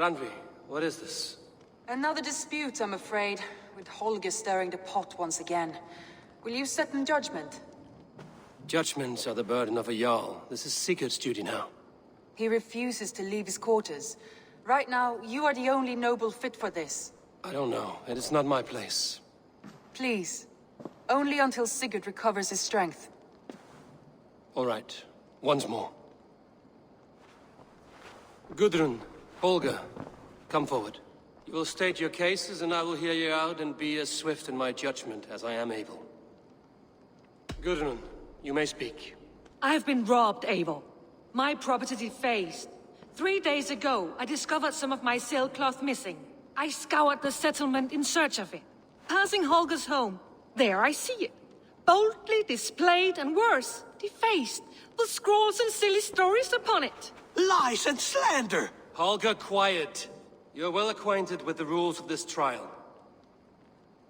Randvi, what is this? Another dispute, I'm afraid, with Holger stirring the pot once again. Will you sit in judgment? Judgments are the burden of a Jarl. This is Sigurd's duty now. He refuses to leave his quarters. Right now, you are the only noble fit for this. I don't know. It is not my place. Please. Only until Sigurd recovers his strength. All right. Once more. Gudrun, Holger, come forward. You will state your cases, and I will hear you out and be as swift in my judgment as I am able. Gudrun, you may speak. I have been robbed, Eivor. My property defaced. 3 days ago, I discovered some of my sailcloth missing. I scoured the settlement in search of it. Passing Holger's home, there I see it. Boldly displayed and worse, defaced, with scrolls and silly stories upon it. Lies and slander! Holger, quiet. You're well acquainted with the rules of this trial.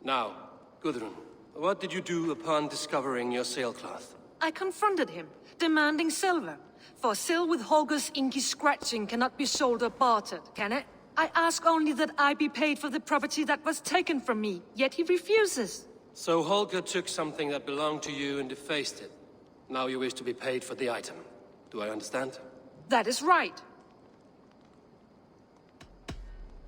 Now, Gudrun, what did you do upon discovering your sailcloth? I confronted him, demanding silver. For sil with Holger's inky scratching cannot be sold or bartered, can it? I ask only that I be paid for the property that was taken from me, yet he refuses. So Holger took something that belonged to you and defaced it. Now you wish to be paid for the item. Do I understand? That is right.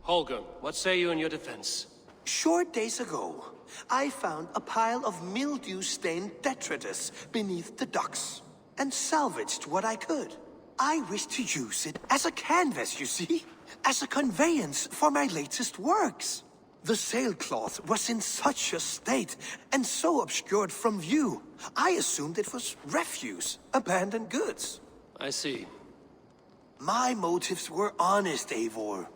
Holger, what say you in your defense? Short days ago, I found a pile of mildew-stained detritus beneath the docks, and salvaged what I could. I wish to use it as a canvas, you see? As a conveyance for my latest works. The sailcloth was in such a state, and so obscured from view, I assumed it was refuse, abandoned goods. I see. My motives were honest, Eivor.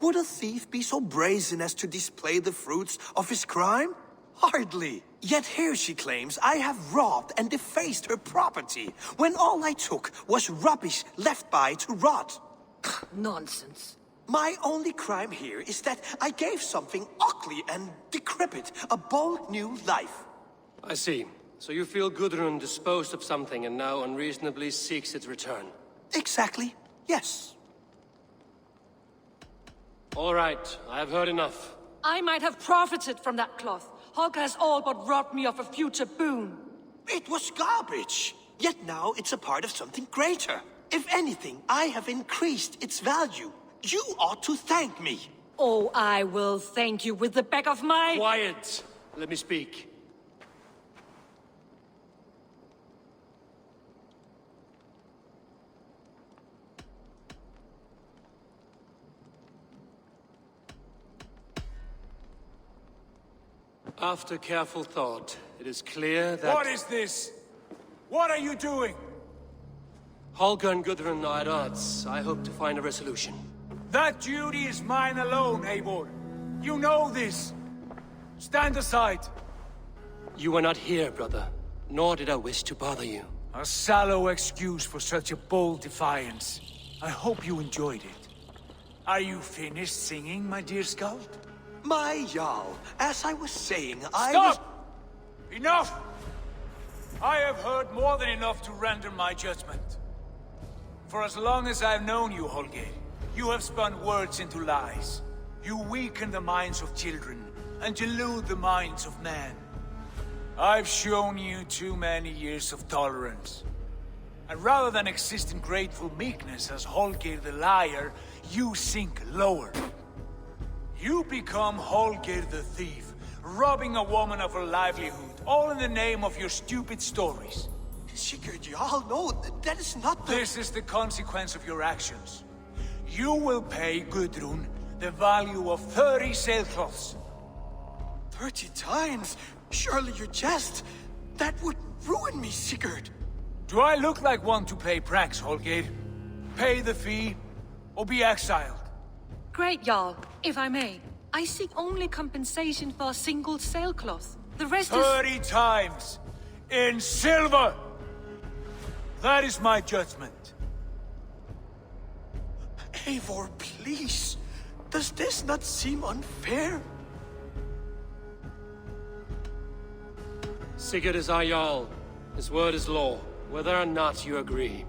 Would a thief be so brazen as to display the fruits of his crime? Hardly. Yet here she claims I have robbed and defaced her property, when all I took was rubbish left by to rot. Nonsense. My only crime here is that I gave something ugly and decrepit a bold new life. I see. So you feel Gudrun disposed of something and now unreasonably seeks its return? Exactly, yes. All right, I have heard enough. I might have profited from that cloth. Holger has all but robbed me of a future boon. It was garbage. Yet now it's a part of something greater. If anything, I have increased its value. You ought to thank me. Oh, I will thank you with the back of my... Quiet! Let me speak. After careful thought, it is clear that... What is this? What are you doing? Holger and Gudrun are at odds. I hope to find a resolution. That duty is mine alone, Eivor. You know this. Stand aside. You were not here, brother. Nor did I wish to bother you. A sallow excuse for such a bold defiance. I hope you enjoyed it. Are you finished singing, my dear scout? My Jarl, as I was saying, I Stop! Enough! I have heard more than enough to render my judgment. For as long as I've known you, Holger, you have spun words into lies. You weaken the minds of children, and delude the minds of men. I've shown you too many years of tolerance. And rather than exist in grateful meekness as Holger the liar, you sink lower. You become Holger the thief, robbing a woman of her livelihood, all in the name of your stupid stories. Sigurd, Jarl, no, that is not the... This is the consequence of your actions. You will pay Gudrun the value of 30 sailcloths. 30 times? Surely you jest. That would ruin me, Sigurd. Do I look like one to pay pranks, Holger? Pay the fee, or be exiled. Great, Jarl, if I may. I seek only compensation for a single sailcloth. The rest is... 30 times! In silver! That is my judgment. Eivor, please. Does this not seem unfair? Sigurd is our Jarl. His word is law, whether or not you agree.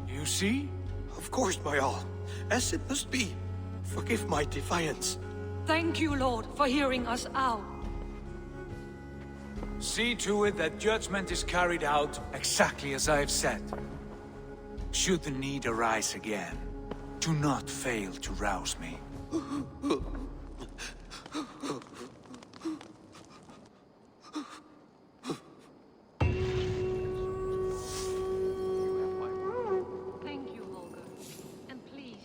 You see? Of course, my Jarl. As it must be. Forgive my defiance. Thank you, Lord, for hearing us out. See to it that judgment is carried out exactly as I have said. Should the need arise again, do not fail to rouse me. Thank you, Holger. And please...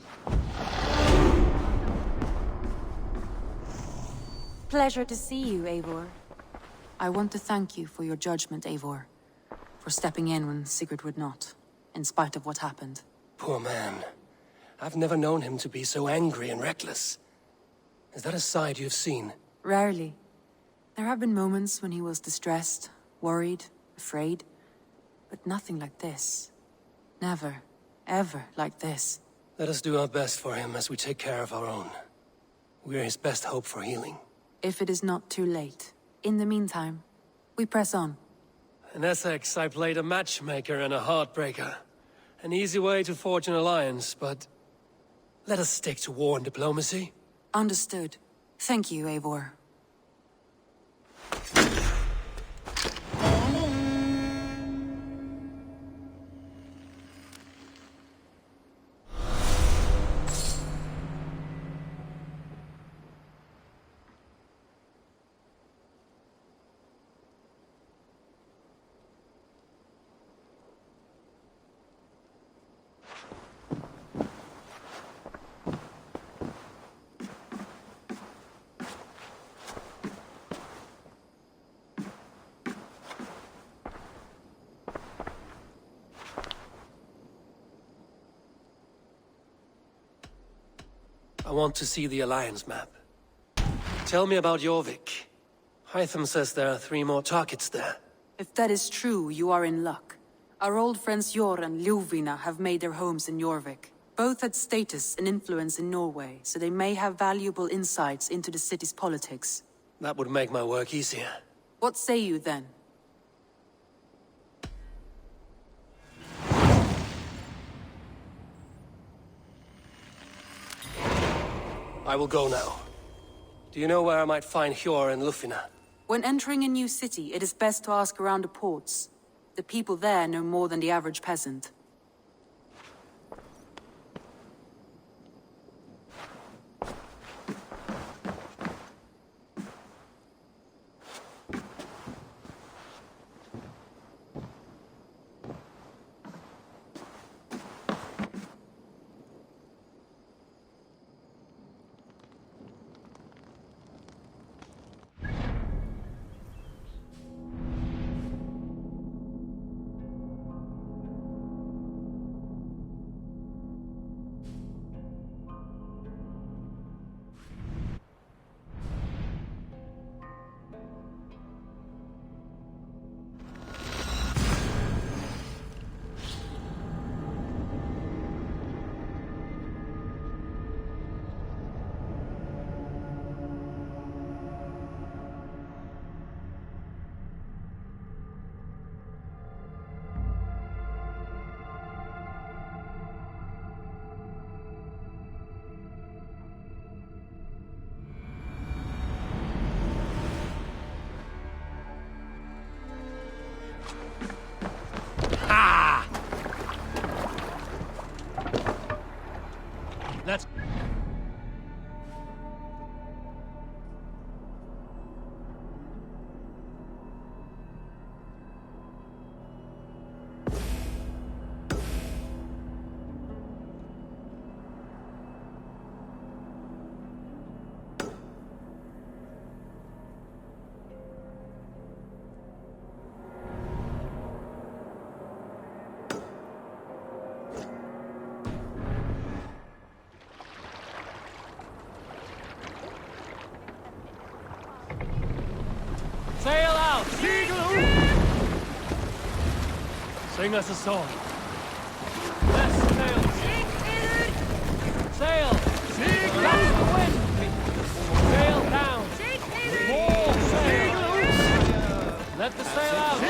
Pleasure to see you, Eivor. I want to thank you for your judgment, Eivor. For stepping in when Sigurd would not, in spite of what happened. Poor man. I've never known him to be so angry and reckless. Is that a side you've seen? Rarely. There have been moments when he was distressed, worried, afraid. But nothing like this. Never, ever like this. Let us do our best for him as we take care of our own. We're his best hope for healing. If it is not too late. In the meantime, we press on. In Essex, I played a matchmaker and a heartbreaker. An easy way to forge an alliance, but... let us stick to war and diplomacy. Understood. Thank you, Eivor. I want to see the Alliance map. Tell me about Jorvik. Hytham says there are 3 more targets there. If that is true, you are in luck. Our old friends Jor and Ljuvina have made their homes in Jorvik. Both had status and influence in Norway, so they may have valuable insights into the city's politics. That would make my work easier. What say you then? I will go now. Do you know where I might find Hjor and Lufina? When entering a new city, it is best to ask around the ports. The people there know more than the average peasant. Let's... Sail out! Sing us a song. Less sail! Sail! Catch the wind! Sail down! More sail! Let the sail out!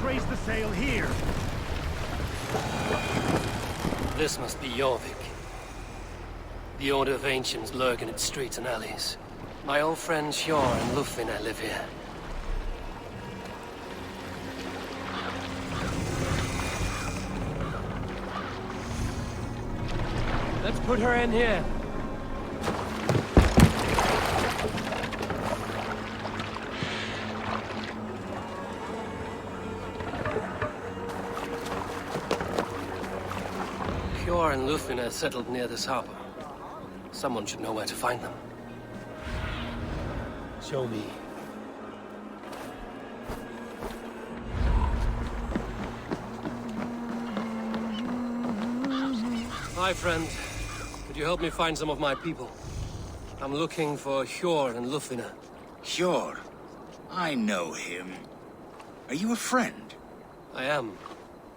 raise the sail here. This must be Jorvik. The Order of Ancients lurk in its streets and alleys. My old friends Hjor and Lufvina live here. Let's put her in here. Hjor and Lufvina settled near this harbor. Someone should know where to find them. Show me. Hi, friend. Could you help me find some of my people? I'm looking for Hjor and Lufvina. Hjor? I know him. Are you a friend? I am.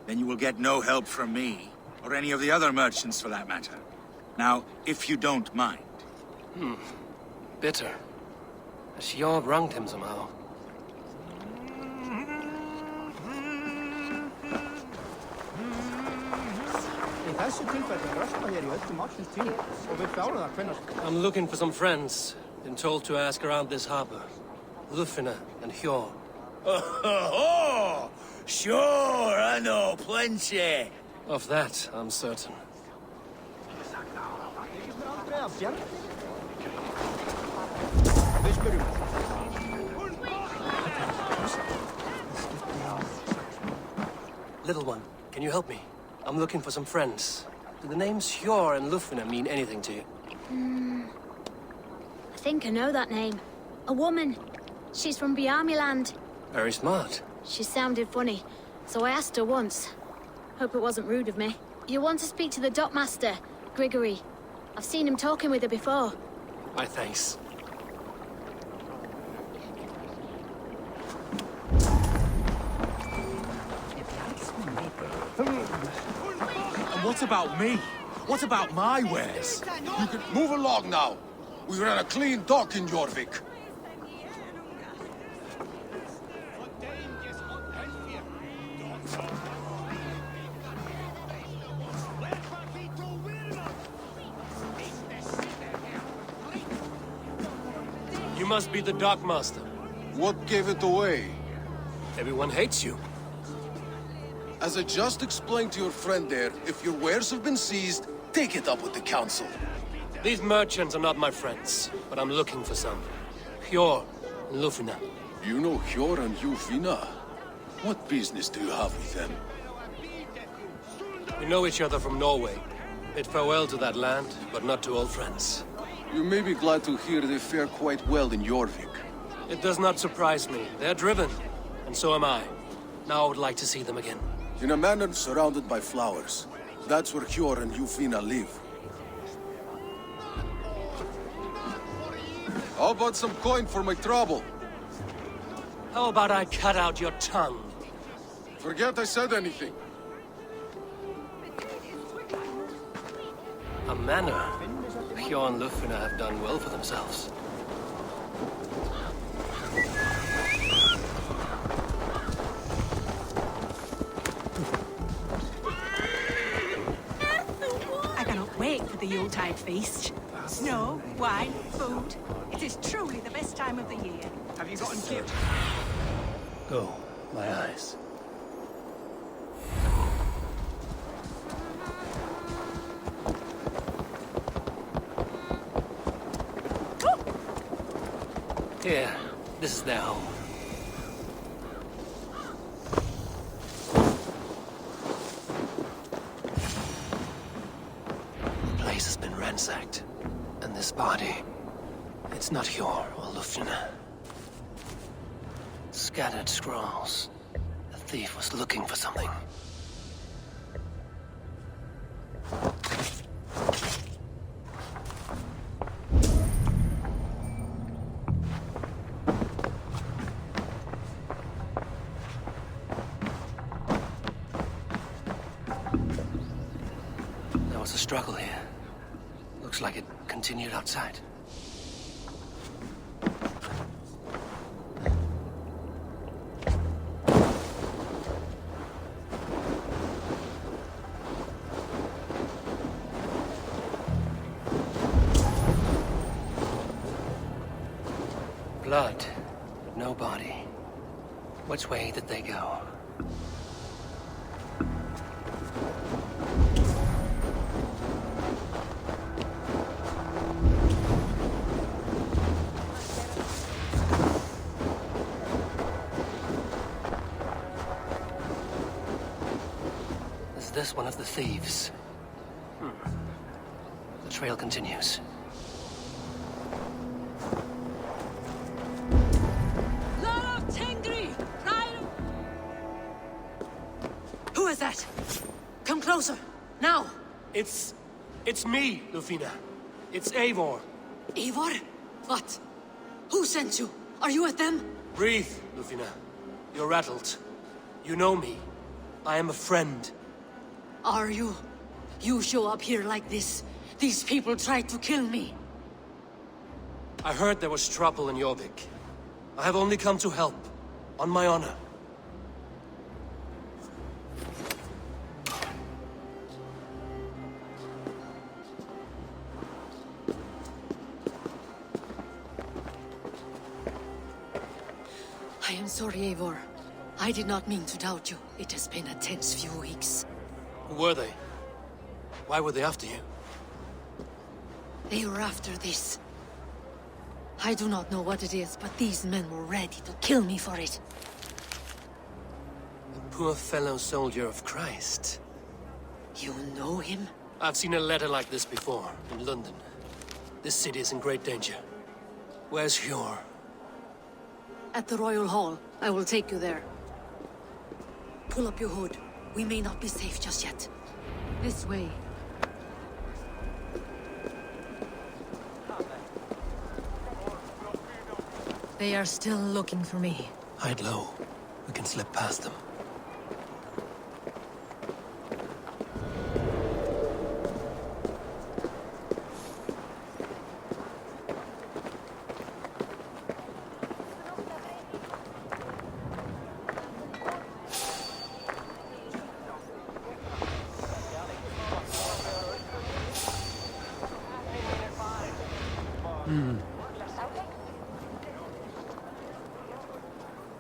Then you will get no help from me, or any of the other merchants for that matter. Now, if you don't mind. Bitter. Has Hjor wronged him somehow? I'm looking for some friends. Been told to ask around this harbor. Lufvina and Hjor. Oh, sure, I know plenty. Of that, I'm certain. Little one, can you help me? I'm looking for some friends. Do the names Hjor and Lufvina mean anything to you? I think I know that name. A woman. She's from Bjarmiland. Very smart. She sounded funny, so I asked her once. Hope it wasn't rude of me. You want to speak to the dockmaster, Grigory. I've seen him talking with her before. My thanks. And what about me? What about my wares? You can move along now. We ran a clean dock in Jorvik. You must be the dockmaster. What gave it away? Everyone hates you. As I just explained to your friend there, if your wares have been seized, take it up with the council. These merchants are not my friends, but I'm looking for some. Hjor and Lufvina. You know Hjor and Lufvina? What business do you have with them? We know each other from Norway. Bid farewell to that land, but not to old friends. You may be glad to hear they fare quite well in Jorvik. It does not surprise me. They're driven, and so am I. Now I would like to see them again. In a manor surrounded by flowers. That's where Hjor and Lufvina live. How about some coin for my trouble? How about I cut out your tongue? Forget I said anything. A manor. Hjor and Lufvina have done well for themselves. I cannot wait for the Yuletide feast. Snow, wine, food. It is truly the best time of the year. Have you gotten cute? Go, my eyes. Here, this is their home. The place has been ransacked. And this body, it's not Hjor or Lufvina. Scattered scrolls. The thief was looking for something. There was a struggle here. Looks like it continued outside. Blood, no body. Which way did they go? Is this one of the thieves? The trail continues. Who is that? Come closer, now! It's me, Lufina. It's Eivor. Eivor? What? Who sent you? Are you with them? Breathe, Lufina. You're rattled. You know me. I am a friend. Are you? You show up here like this. These people tried to kill me. I heard there was trouble in Jorvik. I have only come to help. On my honor. I am sorry, Eivor. I did not mean to doubt you. It has been a tense few weeks. Who were they? Why were they after you? They were after this. I do not know what it is, but these men were ready to kill me for it. A poor fellow soldier of Christ. You know him? I've seen a letter like this before, in London. This city is in great danger. Where's Hjor? At the Royal Hall. I will take you there. Pull up your hood. We may not be safe just yet. This way. They are still looking for me. Hide low. We can slip past them.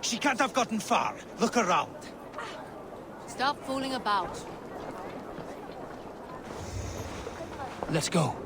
She can't have gotten far. Look around. Stop fooling about. Let's go.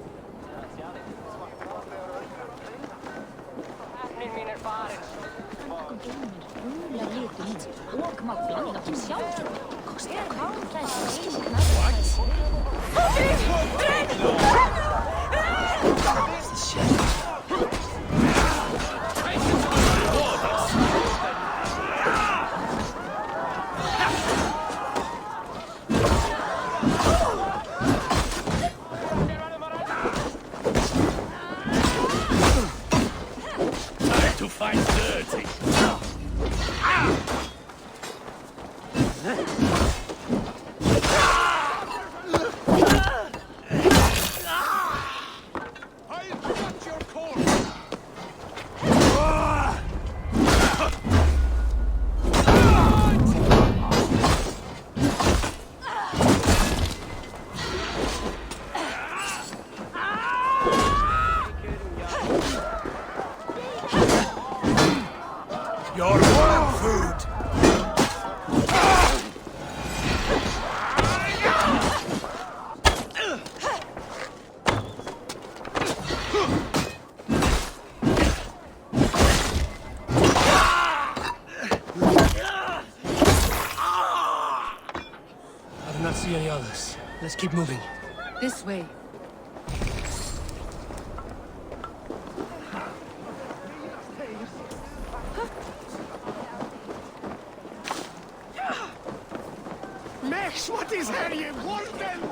Let's keep moving. This way. Mesh, what is here, you warden?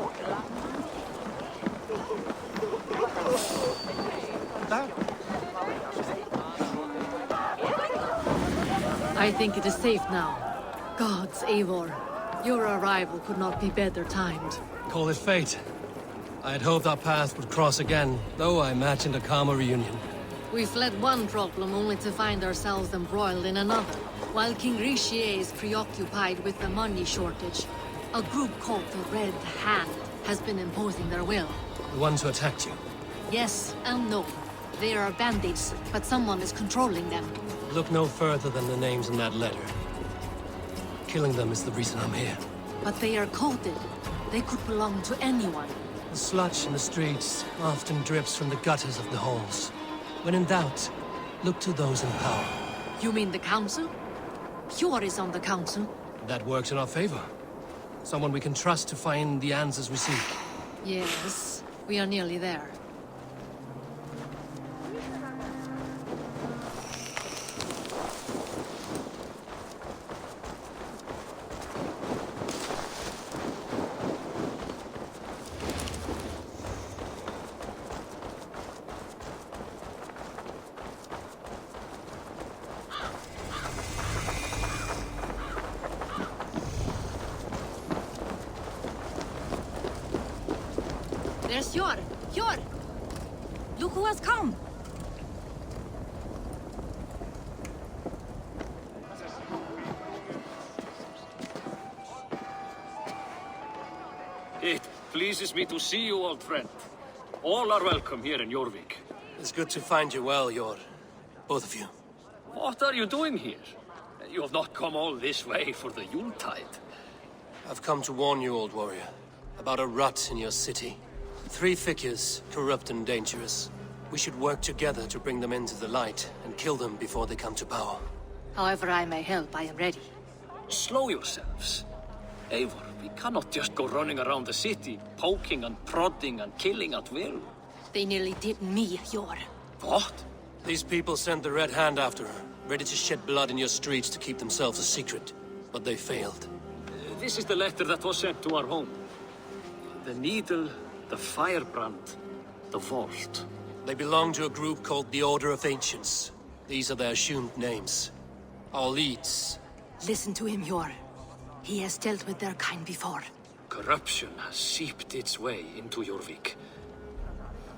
I think it is safe now. Gods, Eivor. Your arrival could not be better timed. Call it fate. I had hoped our paths would cross again, though I imagined a calmer reunion. We fled one problem only to find ourselves embroiled in another. While King Richier is preoccupied with the money shortage, a group called the Red Hand has been imposing their will. The ones who attacked you? Yes and no. There are bandits, but someone is controlling them. Look no further than the names in that letter. Killing them is the reason I'm here. But they are coded. They could belong to anyone. The sludge in the streets often drips from the gutters of the halls. When in doubt, look to those in power. You mean the council? Eivor is on the council. That works in our favor. Someone we can trust to find the answers we seek. Yes, we are nearly there. There's Eivor! Eivor! Look who has come! It pleases me to see you, old friend. All are welcome here in Jorvik. It's good to find you well, Eivor. Both of you. What are you doing here? You have not come all this way for the Yuletide. I've come to warn you, old warrior, about a rot in your city. 3 figures, corrupt and dangerous. We should work together to bring them into the light and kill them before they come to power. However I may help, I am ready. Slow yourselves. Eivor, we cannot just go running around the city, poking and prodding and killing at will. They nearly did me, Eivor. What? These people sent the Red Hand after her, ready to shed blood in your streets to keep themselves a secret. But they failed. This is the letter that was sent to our home. The needle, the firebrand, the vault. They belong to a group called the Order of Ancients. These are their assumed names. Our leads. Listen to him, Eivor. He has dealt with their kind before. Corruption has seeped its way into Jorvik.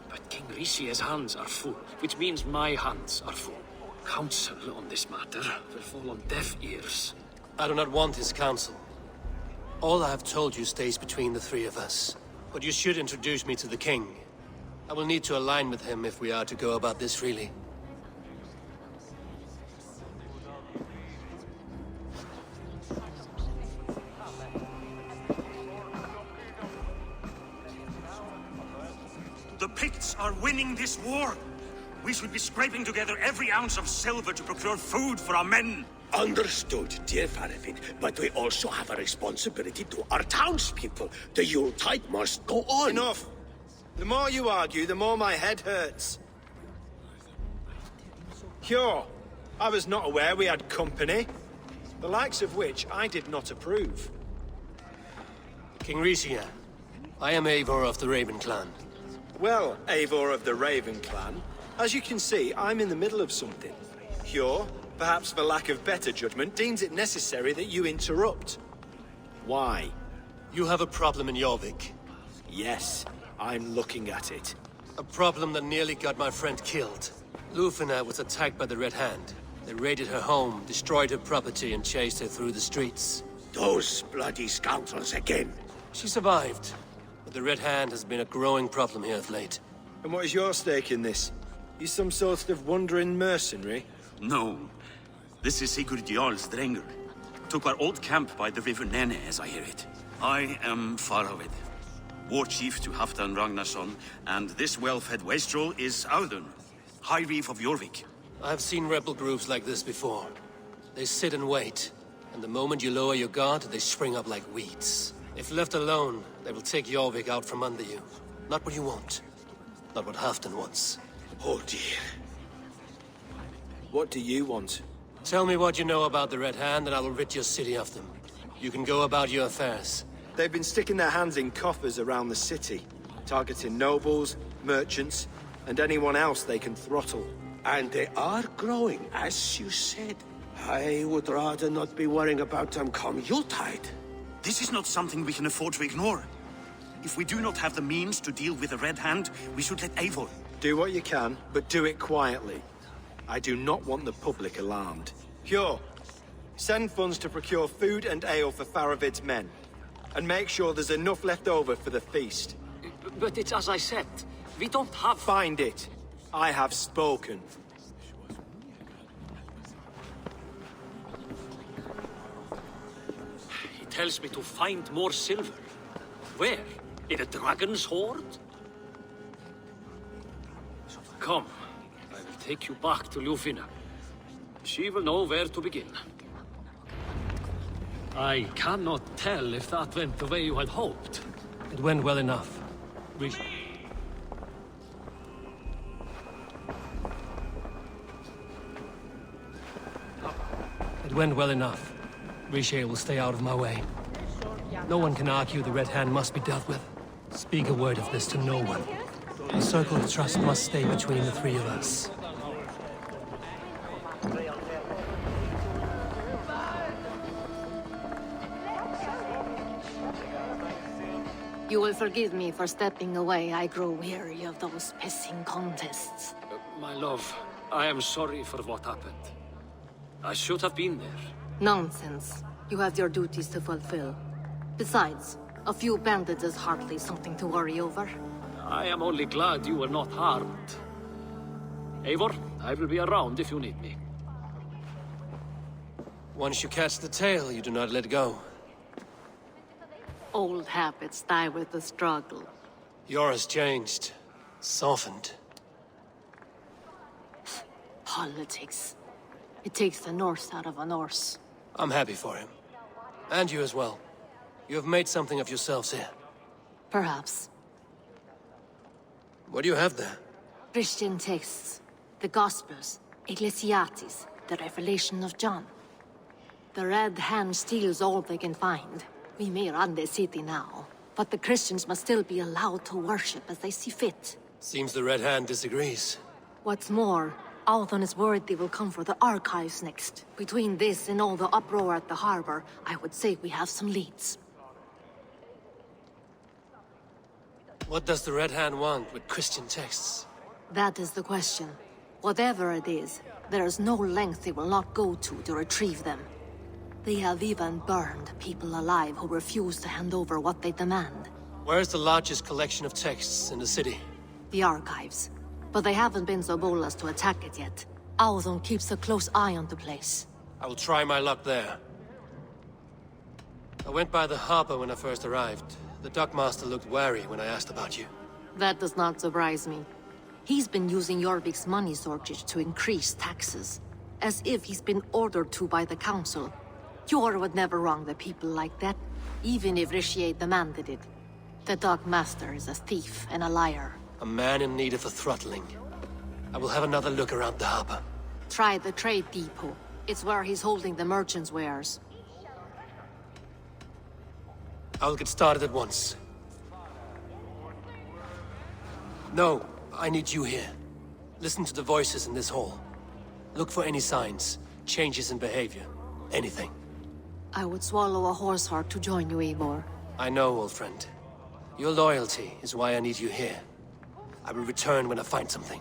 But King Rici's hands are full, which means my hands are full. Counsel on this matter will fall on deaf ears. I do not want his counsel. All I have told you stays between the 3 of us. But you should introduce me to the king. I will need to align with him if we are to go about this freely. The Picts are winning this war. We should be scraping together every ounce of silver to procure food for our men. Understood, dear Faravid, but we also have a responsibility to our townspeople. The Yuletide must go on. Enough! The more you argue, the more my head hurts. Cure, I was not aware we had company, the likes of which I did not approve. King Ricia, I am Eivor of the Raven clan. Well, Eivor of the Raven clan, as you can see, I'm in the middle of something. Cure, perhaps for lack of better judgment, deems it necessary that you interrupt. Why? You have a problem in Jorvik. Yes, I'm looking at it. A problem that nearly got my friend killed. Lufina was attacked by the Red Hand. They raided her home, destroyed her property, and chased her through the streets. Those bloody scoundrels again. She survived, but the Red Hand has been a growing problem here of late. And what is your stake in this? You some sort of wandering mercenary? No. This is Sigurd Jarl's Drenger. Took our old camp by the river Nene, as I hear it. I am Faravid, war chief to Halfdan Ragnarsson, and this well-fed wastrel is Audun, High Reef of Jorvik. I've seen rebel groups like this before. They sit and wait, and the moment you lower your guard, they spring up like weeds. If left alone, they will take Jorvik out from under you. Not what you want. Not what Halfdan wants. Oh dear. What do you want? Tell me what you know about the Red Hand, and I will rid your city of them. You can go about your affairs. They've been sticking their hands in coffers around the city, targeting nobles, merchants, and anyone else they can throttle. And they are growing, as you said. I would rather not be worrying about them come Yuletide. This is not something we can afford to ignore. If we do not have the means to deal with the Red Hand, we should let Eivor. Do what you can, but do it quietly. I do not want the public alarmed. Cure, send funds to procure food and ale for Faravid's men. And make sure there's enough left over for the feast. But it's as I said. We don't have... Find it. I have spoken. He tells me to find more silver. Where? In a dragon's hoard? Come, I will take you back to Ljufina. She will know where to begin. I cannot tell if that went the way you had hoped. It went well enough. It went well enough. Riche will stay out of my way. No one can argue the Red Hand must be dealt with. Speak a word of this to no one. The circle of trust must stay between the three of us. You will forgive me for stepping away. I grow weary of those pissing contests. My love, I am sorry for what happened. I should have been there. Nonsense. You have your duties to fulfill. Besides, a few bandits is hardly something to worry over. I am only glad you were not harmed. Eivor, I will be around if you need me. Once you catch the tail, you do not let go. Old habits die with the struggle. Yours changed. Softened. Politics. It takes the Norse out of a Norse. I'm happy for him. And you as well. You have made something of yourselves here. Perhaps. What do you have there? Christian texts. The Gospels. Ecclesiastes. The Revelation of John. The Red Hand steals all they can find. We may run the city now, but the Christians must still be allowed to worship as they see fit. Seems the Red Hand disagrees. What's more, Althon is worried they will come for the archives next. Between this and all the uproar at the harbor, I would say we have some leads. What does the Red Hand want with Christian texts? That is the question. Whatever it is, there is no length they will not go to retrieve them. They have even burned people alive who refuse to hand over what they demand. Where's the largest collection of texts in the city? The archives. But they haven't been so bold as to attack it yet. Althon keeps a close eye on the place. I will try my luck there. I went by the harbor when I first arrived. The dockmaster looked wary when I asked about you. That does not surprise me. He's been using Jorvik's money shortage to increase taxes. As if he's been ordered to by the council. Jor would never wrong the people like that, even if Riche demanded it. The dockmaster is a thief and a liar. A man in need of a throttling. I will have another look around the harbor. Try the trade depot. It's where he's holding the merchants' wares. I'll get started at once. No, I need you here. Listen to the voices in this hall. Look for any signs, changes in behavior, anything. I would swallow a horse heart to join you, Eivor. I know, old friend. Your loyalty is why I need you here. I will return when I find something.